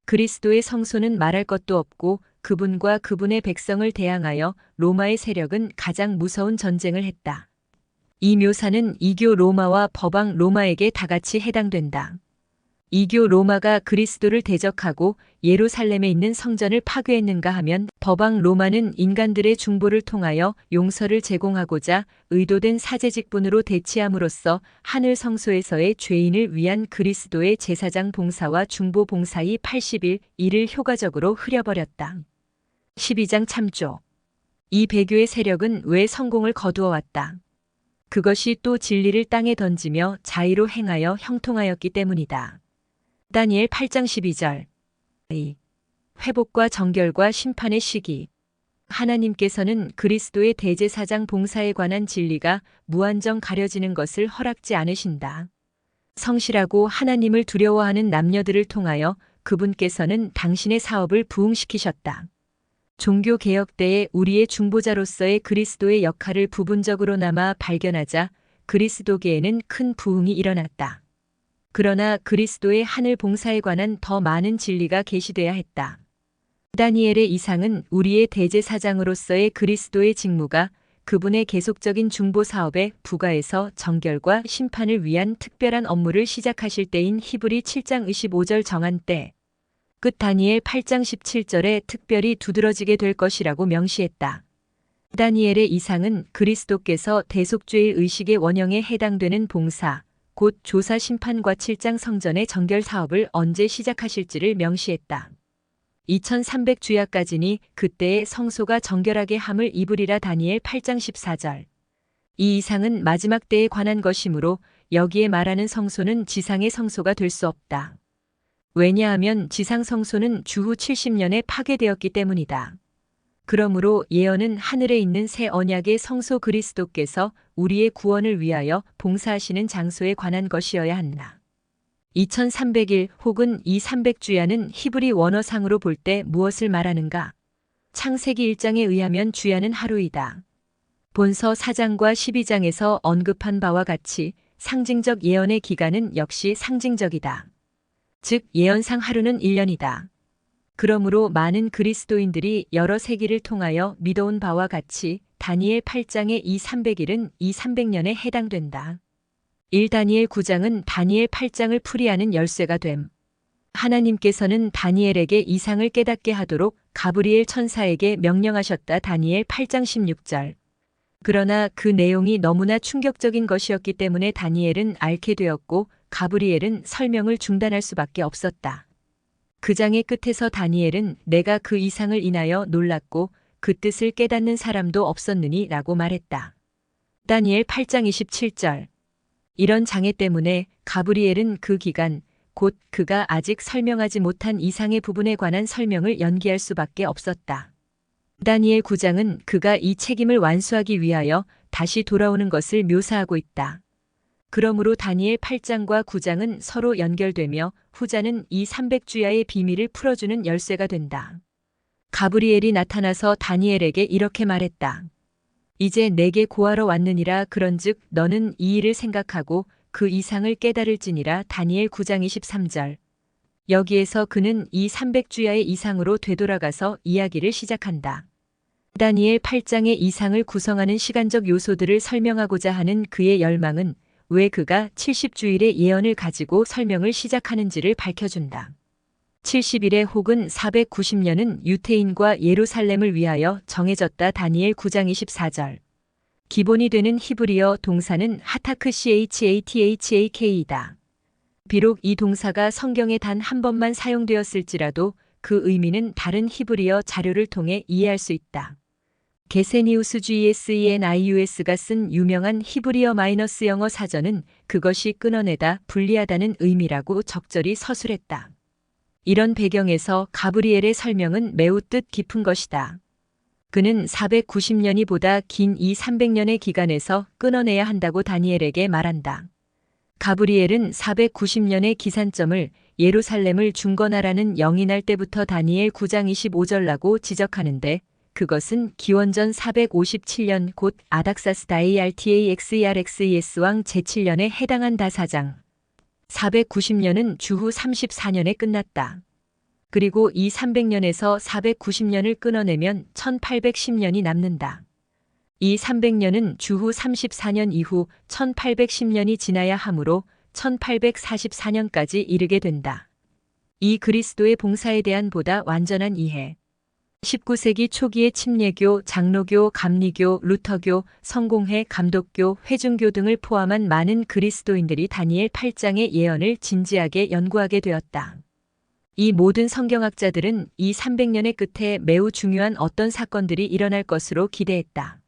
그리스도의 성소는 말할 것도 없고 그분과 그분의 백성을 대항하여 로마의 세력은 가장 무서운 전쟁을 했다. 이 묘사는 이교 로마와 법왕 로마에게 다같이 해당된다. 이교 로마가 그리스도를 대적하고 예루살렘에 있는 성전을 파괴했는가 하면 법왕 로마는 인간들의 중보를 통하여 용서를 제공하고자 의도된 사제직분으로 대치함으로써 하늘 성소에서의 죄인을 위한 그리스도의 제사장 봉사와 중보 봉사의 80일, 이를 효과적으로 흐려버렸다. 12장 참조. 이 배교의 세력은 왜 성공을 거두어왔다. 그것이 또 진리를 땅에 던지며 자의로 행하여 형통하였기 때문이다. 다니엘 8장 12절. 회복과 정결과 심판의 시기. 하나님께서는 그리스도의 대제사장 봉사에 관한 진리가 무한정 가려지는 것을 허락지 않으신다. 성실하고 하나님을 두려워하는 남녀들을 통하여 그분께서는 당신의 사업을 부흥시키셨다. 종교개혁 때에 우리의 중보자로서의 그리스도의 역할을 부분적으로나마 발견하자 그리스도계에는 큰 부흥이 일어났다. 그러나 그리스도의 하늘 봉사에 관한 더 많은 진리가 계시돼야 했다. 다니엘의 이상은 우리의 대제사장으로서의 그리스도의 직무가 그분의 계속적인 중보 사업에 부가해서 정결과 심판을 위한 특별한 업무를 시작하실 때인 히브리 7장 25절 정한 때, 끝 다니엘 8장 17절에 특별히 두드러지게 될 것이라고 명시했다. 다니엘의 이상은 그리스도께서 대속죄의 의식의 원형에 해당되는 봉사, 곧 조사 심판과 7장 성전의 정결 사업을 언제 시작하실지를 명시했다. 2300주야까지니 그때의 성소가 정결하게 함을 입으리라. 다니엘 8장 14절. 이 이상은 마지막 때에 관한 것이므로 여기에 말하는 성소는 지상의 성소가 될 수 없다. 왜냐하면 지상 성소는 주후 70년에 파괴되었기 때문이다. 그러므로 예언은 하늘에 있는 새 언약의 성소 그리스도께서 우리의 구원을 위하여 봉사하시는 장소에 관한 것이어야 한다. 2300일 혹은 이 300주야는 히브리 원어상으로 볼 때 무엇을 말하는가? 창세기 1장에 의하면 주야는 하루이다. 본서 4장과 12장에서 언급한 바와 같이 상징적 예언의 기간은 역시 상징적이다. 즉 예언상 하루는 1년이다. 그러므로 많은 그리스도인들이 여러 세기를 통하여 믿어온 바와 같이 다니엘 8장의 이 300일은 이 300년에 해당된다. 1 다니엘 9장은 다니엘 8장을 풀이하는 열쇠가 됨. 하나님께서는 다니엘에게 이상을 깨닫게 하도록 가브리엘 천사에게 명령하셨다. 다니엘 8장 16절. 그러나 그 내용이 너무나 충격적인 것이었기 때문에 다니엘은 앓게 되었고 가브리엘은 설명을 중단할 수밖에 없었다. 그 장의 끝에서 다니엘은 내가 그 이상을 인하여 놀랐고 그 뜻을 깨닫는 사람도 없었느니 라고 말했다. 다니엘 8장 27절. 이런 장애 때문에 가브리엘은 그 기간, 곧 그가 아직 설명하지 못한 이상의 부분에 관한 설명을 연기할 수밖에 없었다. 다니엘 9장은 그가 이 책임을 완수하기 위하여 다시 돌아오는 것을 묘사하고 있다. 그러므로 다니엘 8장과 9장은 서로 연결되며 후자는 이 300주야의 비밀을 풀어주는 열쇠가 된다. 가브리엘이 나타나서 다니엘에게 이렇게 말했다. 이제 내게 고하러 왔느니라. 그런즉 너는 이 일을 생각하고 그 이상을 깨달을지니라. 다니엘 9장 23절. 여기에서 그는 이 300주야의 이상으로 되돌아가서 이야기를 시작한다. 다니엘 8장의 이상을 구성하는 시간적 요소들을 설명하고자 하는 그의 열망은 왜 그가 70주일의 예언을 가지고 설명을 시작하는지를 밝혀준다. 70일에 혹은 490년은 유태인과 예루살렘을 위하여 정해졌다. 다니엘 9장 24절. 기본이 되는 히브리어 동사는 하타크 CHATHAK이다. 비록 이 동사가 성경에 단 한 번만 사용되었을지라도 그 의미는 다른 히브리어 자료를 통해 이해할 수 있다. 게세니우스 GSENIUS가 쓴 유명한 히브리어 마이너스 영어 사전은 그것이 끊어내다, 분리하다는 의미라고 적절히 서술했다. 이런 배경에서 가브리엘의 설명은 매우 뜻 깊은 것이다. 그는 490년이 보다 긴 이 300년의 기간에서 끊어내야 한다고 다니엘에게 말한다. 가브리엘은 490년의 기산점을 예루살렘을 중건하라는 영이 날 때부터 다니엘 9장 25절라고 지적하는데 그것은 기원전 457년 곧 아닥사스 다이알타xerxes 왕 제7년에 해당한다. 사장 490년은 주후 34년에 끝났다. 그리고 이 300년에서 490년을 끊어내면 1810년이 남는다. 이 300년은 주후 34년 이후 1810년이 지나야 하므로 1844년까지 이르게 된다. 이 그리스도의 봉사에 대한 보다 완전한 이해. 19세기 초기의 침례교, 장로교, 감리교, 루터교, 성공회, 감독교, 회중교 등을 포함한 많은 그리스도인들이 다니엘 8장의 예언을 진지하게 연구하게 되었다. 이 모든 성경학자들은 이 300년의 끝에 매우 중요한 어떤 사건들이 일어날 것으로 기대했다.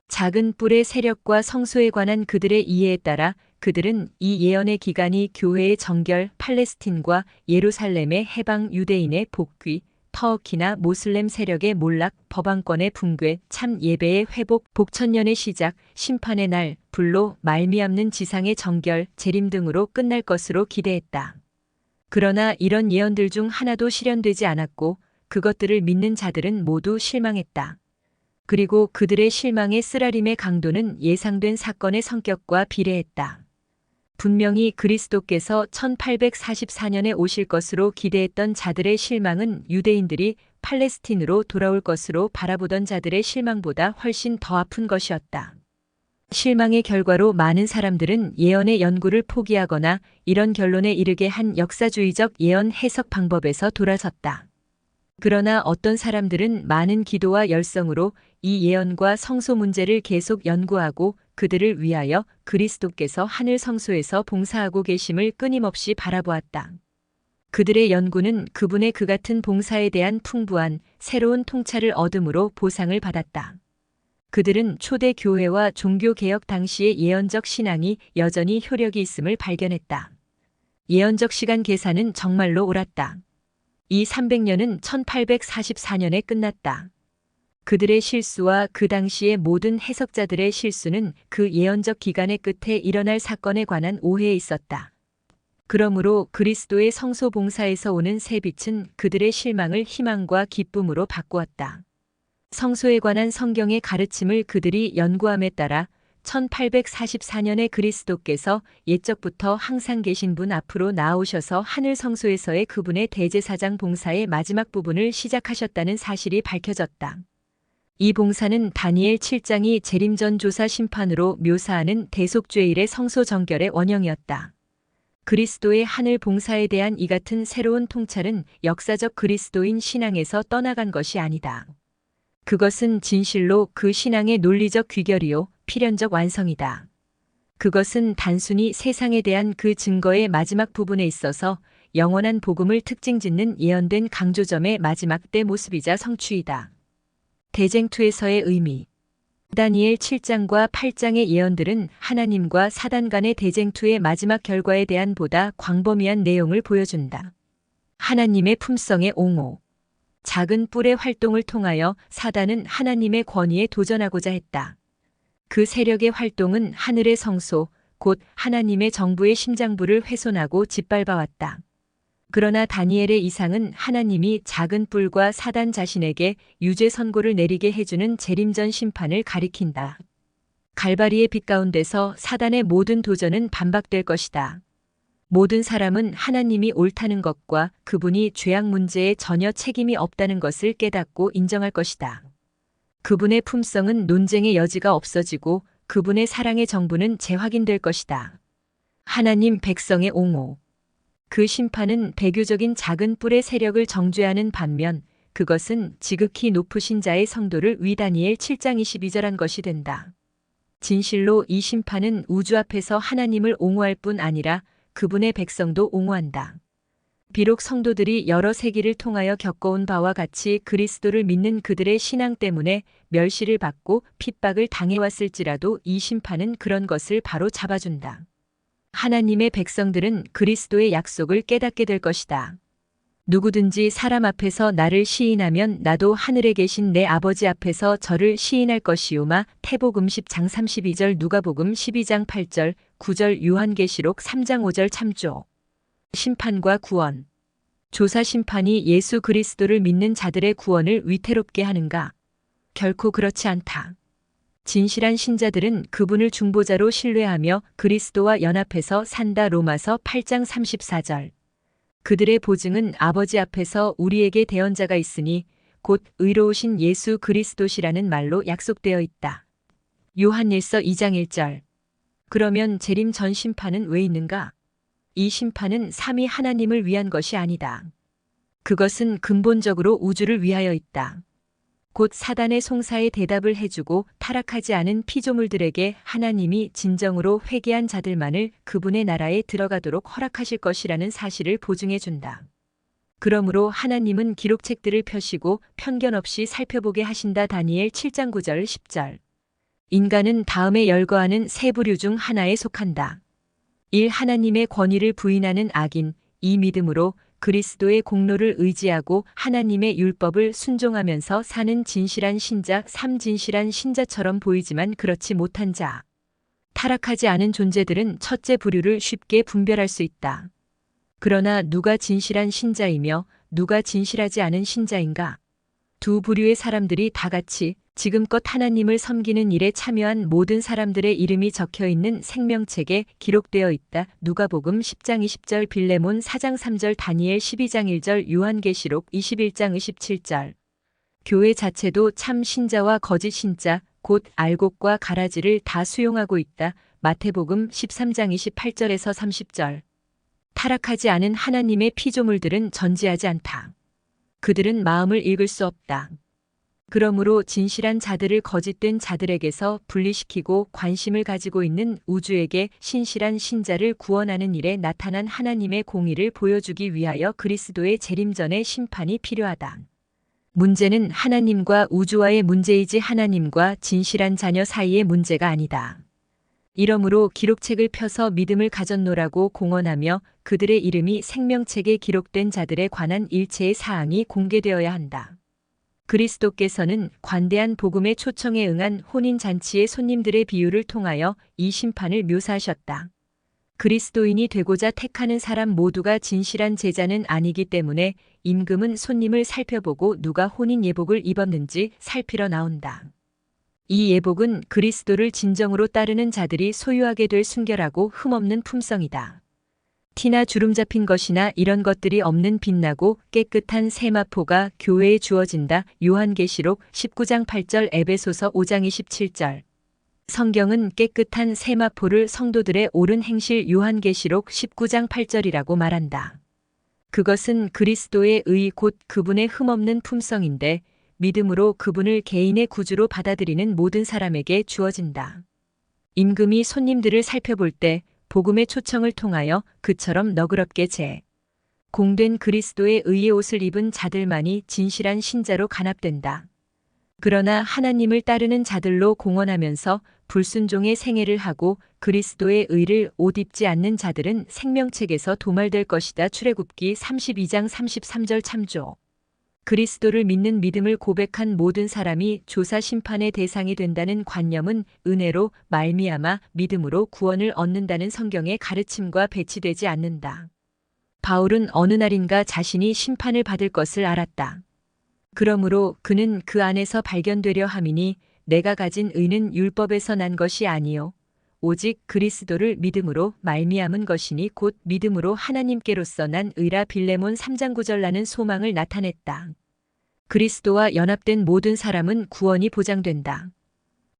작은 뿔의 세력과 성소에 관한 그들의 이해에 따라 그들은 이 예언의 기간이 교회의 정결, 팔레스틴과 예루살렘의 해방, 유대인의 복귀, 터키나 모슬렘 세력의 몰락, 법왕권의 붕괴, 참 예배의 회복, 복천년의 시작, 심판의 날, 불로 말미암는 지상의 정결, 재림 등으로 끝날 것으로 기대했다. 그러나 이런 예언들 중 하나도 실현되지 않았고 그것들을 믿는 자들은 모두 실망했다. 그리고 그들의 실망의 쓰라림의 강도는 예상된 사건의 성격과 비례했다. 분명히 그리스도께서 1844년에 오실 것으로 기대했던 자들의 실망은 유대인들이 팔레스틴으로 돌아올 것으로 바라보던 자들의 실망보다 훨씬 더 아픈 것이었다. 실망의 결과로 많은 사람들은 예언의 연구를 포기하거나 이런 결론에 이르게 한 역사주의적 예언 해석 방법에서 돌아섰다. 그러나 어떤 사람들은 많은 기도와 열성으로 이 예언과 성소 문제를 계속 연구하고 그들을 위하여 그리스도께서 하늘 성소에서 봉사하고 계심을 끊임없이 바라보았다. 그들의 연구는 그분의 그 같은 봉사에 대한 풍부한 새로운 통찰을 얻음으로 보상을 받았다. 그들은 초대 교회와 종교개혁 당시의 예언적 신앙이 여전히 효력이 있음을 발견했다. 예언적 시간 계산은 정말로 옳았다. 이 300년은 1844년에 끝났다. 그들의 실수와 그 당시의 모든 해석자들의 실수는 그 예언적 기간의 끝에 일어날 사건에 관한 오해에 있었다. 그러므로 그리스도의 성소 봉사에서 오는 새 빛은 그들의 실망을 희망과 기쁨으로 바꾸었다. 성소에 관한 성경의 가르침을 그들이 연구함에 따라 1844년에 그리스도께서 옛적부터 항상 계신 분 앞으로 나오셔서 하늘 성소에서의 그분의 대제사장 봉사의 마지막 부분을 시작하셨다는 사실이 밝혀졌다. 이 봉사는 다니엘 7장이 재림전 조사 심판으로 묘사하는 대속죄일의 성소 정결의 원형이었다. 그리스도의 하늘 봉사에 대한 이 같은 새로운 통찰은 역사적 그리스도인 신앙에서 떠나간 것이 아니다. 그것은 진실로 그 신앙의 논리적 귀결이요 필연적 완성이다. 그것은 단순히 세상에 대한 그 증거의 마지막 부분에 있어서 영원한 복음을 특징짓는 예언된 강조점의 마지막 때 모습이자 성취이다. 대쟁투에서의 의미. 다니엘 7장과 8장의 예언들은 하나님과 사단 간의 대쟁투의 마지막 결과에 대한 보다 광범위한 내용을 보여준다. 하나님의 품성의 옹호. 작은 뿔의 활동을 통하여 사단은 하나님의 권위에 도전하고자 했다. 그 세력의 활동은 하늘의 성소, 곧 하나님의 정부의 심장부를 훼손하고 짓밟아왔다. 그러나 다니엘의 이상은 하나님이 작은 뿔과 사단 자신에게 유죄 선고를 내리게 해주는 재림전 심판을 가리킨다. 갈바리의 빛 가운데서 사단의 모든 도전은 반박될 것이다. 모든 사람은 하나님이 옳다는 것과 그분이 죄악 문제에 전혀 책임이 없다는 것을 깨닫고 인정할 것이다. 그분의 품성은 논쟁의 여지가 없어지고 그분의 사랑의 정부는 재확인될 것이다. 하나님 백성의 옹호. 그 심판은 배교적인 작은 뿔의 세력을 정죄하는 반면 그것은 지극히 높으신 자의 성도를 위 다니엘 7장 22절한 것이 된다. 진실로 이 심판은 우주 앞에서 하나님을 옹호할 뿐 아니라 그분의 백성도 옹호한다. 비록 성도들이 여러 세기를 통하여 겪어온 바와 같이 그리스도를 믿는 그들의 신앙 때문에 멸시를 받고 핍박을 당해왔을지라도 이 심판은 그런 것을 바로 잡아준다. 하나님의 백성들은 그리스도의 약속을 깨닫게 될 것이다. 누구든지 사람 앞에서 나를 시인하면 나도 하늘에 계신 내 아버지 앞에서 저를 시인할 것이오마. 태복음 10장 32절, 누가복음 12장 8절, 9절, 요한계시록 3장 5절. 참조. 심판과 구원. 조사 심판이 예수 그리스도를 믿는 자들의 구원을 위태롭게 하는가? 결코 그렇지 않다. 진실한 신자들은 그분을 중보자로 신뢰하며 그리스도와 연합해서 산다. 로마서 8장 34절. 그들의 보증은 아버지 앞에서 우리에게 대언자가 있으니 곧 의로우신 예수 그리스도시라는 말로 약속되어 있다. 요한일서 2장 1절. 그러면 재림 전 심판은 왜 있는가? 이 심판은 삼위 하나님을 위한 것이 아니다. 그것은 근본적으로 우주를 위하여 있다. 곧 사단의 송사에 대답을 해주고 타락하지 않은 피조물들에게 하나님이 진정으로 회개한 자들만을 그분의 나라에 들어가도록 허락하실 것이라는 사실을 보증해 준다. 그러므로 하나님은 기록책들을 펴시고 편견 없이 살펴보게 하신다. 다니엘 7장 9절 10절. 인간은 다음에 열거하는 세 부류 중 하나에 속한다. 1. 하나님의 권위를 부인하는 악인. 2. 믿음으로 그리스도의 공로를 의지하고 하나님의 율법을 순종하면서 사는 진실한 신자. 3. 진실한 신자처럼 보이지만 그렇지 못한 자. 타락하지 않은 존재들은 첫째 부류를 쉽게 분별할 수 있다. 그러나 누가 진실한 신자이며 누가 진실하지 않은 신자인가? 두 부류의 사람들이 다 같이 지금껏 하나님을 섬기는 일에 참여한 모든 사람들의 이름이 적혀 있는 생명책에 기록되어 있다. 누가복음 10장 20절, 빌레몬 4장 3절, 다니엘 12장 1절, 요한계시록 21장 27절. 교회 자체도 참 신자와 거짓 신자, 곧 알곡과 가라지를 다 수용하고 있다. 마태복음 13장 28절에서 30절. 타락하지 않은 하나님의 피조물들은 전지하지 않다. 그들은 마음을 읽을 수 없다. 그러므로 진실한 자들을 거짓된 자들에게서 분리시키고 관심을 가지고 있는 우주에게 신실한 신자를 구원하는 일에 나타난 하나님의 공의를 보여주기 위하여 그리스도의 재림 전에 심판이 필요하다. 문제는 하나님과 우주와의 문제이지 하나님과 진실한 자녀 사이의 문제가 아니다. 이러므로 기록책을 펴서 믿음을 가졌노라고 공언하며 그들의 이름이 생명책에 기록된 자들에 관한 일체의 사항이 공개되어야 한다. 그리스도께서는 관대한 복음의 초청에 응한 혼인잔치의 손님들의 비유를 통하여 이 심판을 묘사하셨다. 그리스도인이 되고자 택하는 사람 모두가 진실한 제자는 아니기 때문에 임금은 손님을 살펴보고 누가 혼인 예복을 입었는지 살피러 나온다. 이 예복은 그리스도를 진정으로 따르는 자들이 소유하게 될 순결하고 흠없는 품성이다. 티나 주름 잡힌 것이나 이런 것들이 없는 빛나고 깨끗한 세마포가 교회에 주어진다. 요한계시록 19장 8절, 에베소서 5장 27절. 성경은 깨끗한 세마포를 성도들의 옳은 행실 요한계시록 19장 8절이라고 말한다. 그것은 그리스도의 의 곧 그분의 흠없는 품성인데 믿음으로 그분을 개인의 구주로 받아들이는 모든 사람에게 주어진다. 임금이 손님들을 살펴볼 때 복음의 초청을 통하여 그처럼 너그럽게 공된 그리스도의 의의 옷을 입은 자들만이 진실한 신자로 간합된다. 그러나 하나님을 따르는 자들로 공언하면서 불순종의 생애를 하고 그리스도의 의를 옷 입지 않는 자들은 생명책에서 도말될 것이다. 출애굽기 32장 33절. 참조. 그리스도를 믿는 믿음을 고백한 모든 사람이 조사 심판의 대상이 된다는 관념은 은혜로 말미암아 믿음으로 구원을 얻는다는 성경의 가르침과 배치되지 않는다. 바울은 어느 날인가 자신이 심판을 받을 것을 알았다. 그러므로 그는 그 안에서 발견되려 함이니 내가 가진 의는 율법에서 난 것이 아니요 오직 그리스도를 믿음으로 말미암은 것이니 곧 믿음으로 하나님께로서 난 의라. 빌레몬 3장 9절. 라는 소망을 나타냈다. 그리스도와 연합된 모든 사람은 구원이 보장된다.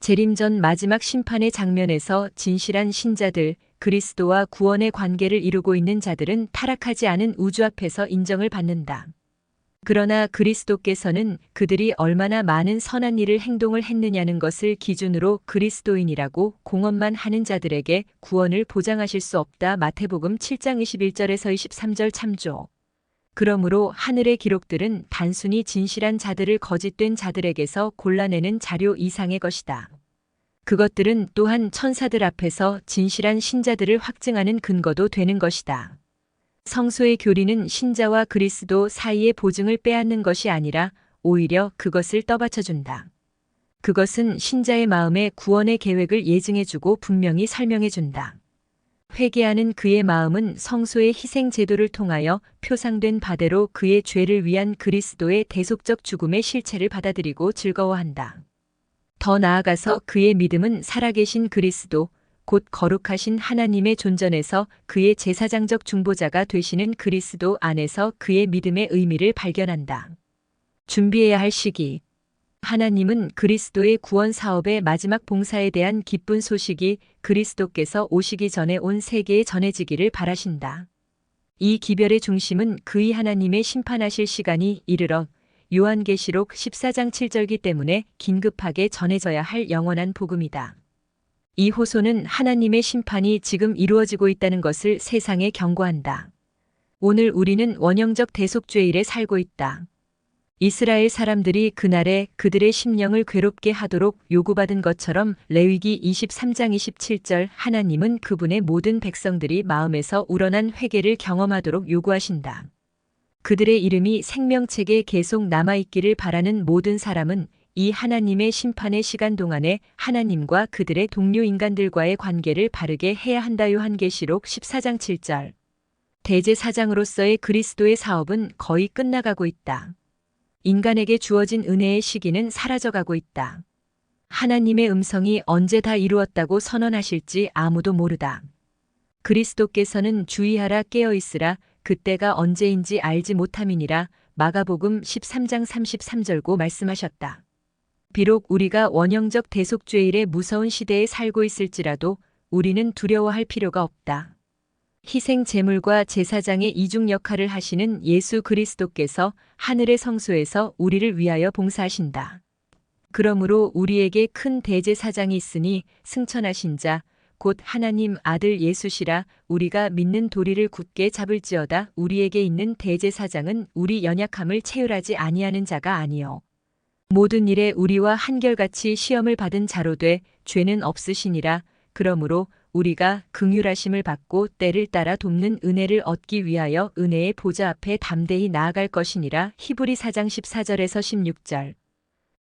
재림 전 마지막 심판의 장면에서 진실한 신자들, 그리스도와 구원의 관계를 이루고 있는 자들은 타락하지 않은 우주 앞에서 인정을 받는다. 그러나 그리스도께서는 그들이 얼마나 많은 선한 일을 행동을 했느냐는 것을 기준으로 그리스도인이라고 공언만 하는 자들에게 구원을 보장하실 수 없다. 마태복음 7장 21절에서 23절 참조. 그러므로 하늘의 기록들은 단순히 진실한 자들을 거짓된 자들에게서 골라내는 자료 이상의 것이다. 그것들은 또한 천사들 앞에서 진실한 신자들을 확증하는 근거도 되는 것이다. 성소의 교리는 신자와 그리스도 사이의 보증을 빼앗는 것이 아니라 오히려 그것을 떠받쳐준다. 그것은 신자의 마음에 구원의 계획을 예증해주고 분명히 설명해준다. 회개하는 그의 마음은 성소의 희생 제도를 통하여 표상된 바대로 그의 죄를 위한 그리스도의 대속적 죽음의 실체를 받아들이고 즐거워한다. 더 나아가서 그의 믿음은 살아계신 그리스도, 곧 거룩하신 하나님의 존전에서 그의 제사장적 중보자가 되시는 그리스도 안에서 그의 믿음의 의미를 발견한다. 준비해야 할 시기. 하나님은 그리스도의 구원 사업의 마지막 봉사에 대한 기쁜 소식이 그리스도께서 오시기 전에 온 세계에 전해지기를 바라신다. 이 기별의 중심은 그의 하나님의 심판하실 시간이 이르러 요한계시록 14장 7절기 때문에 긴급하게 전해져야 할 영원한 복음이다. 이 호소는 하나님의 심판이 지금 이루어지고 있다는 것을 세상에 경고한다. 오늘 우리는 원형적 대속죄일에 살고 있다. 이스라엘 사람들이 그날에 그들의 심령을 괴롭게 하도록 요구받은 것처럼 레위기 23장 27절 하나님은 그분의 모든 백성들이 마음에서 우러난 회개를 경험하도록 요구하신다. 그들의 이름이 생명책에 계속 남아있기를 바라는 모든 사람은 이 하나님의 심판의 시간 동안에 하나님과 그들의 동료 인간들과의 관계를 바르게 해야 한다. 요한계시록 14장 7절. 대제사장으로서의 그리스도의 사업은 거의 끝나가고 있다. 인간에게 주어진 은혜의 시기는 사라져가고 있다. 하나님의 음성이 언제 다 이루었다고 선언하실지 아무도 모르다. 그리스도께서는 주의하라 깨어있으라 그때가 언제인지 알지 못함이니라 마가복음 13장 33절고 말씀하셨다. 비록 우리가 원형적 대속죄일의 무서운 시대에 살고 있을지라도 우리는 두려워할 필요가 없다. 희생 제물과 제사장의 이중 역할을 하시는 예수 그리스도께서 하늘의 성소에서 우리를 위하여 봉사하신다. 그러므로 우리에게 큰 대제사장이 있으니 승천하신 자, 곧 하나님 아들 예수시라. 우리가 믿는 도리를 굳게 잡을지어다. 우리에게 있는 대제사장은 우리 연약함을 체휼하지 아니하는 자가 아니요 모든 일에 우리와 한결같이 시험을 받은 자로 돼 죄는 없으시니라. 그러므로 우리가 긍휼하심을 받고 때를 따라 돕는 은혜를 얻기 위하여 은혜의 보좌 앞에 담대히 나아갈 것이니라. 히브리 4장 14절에서 16절.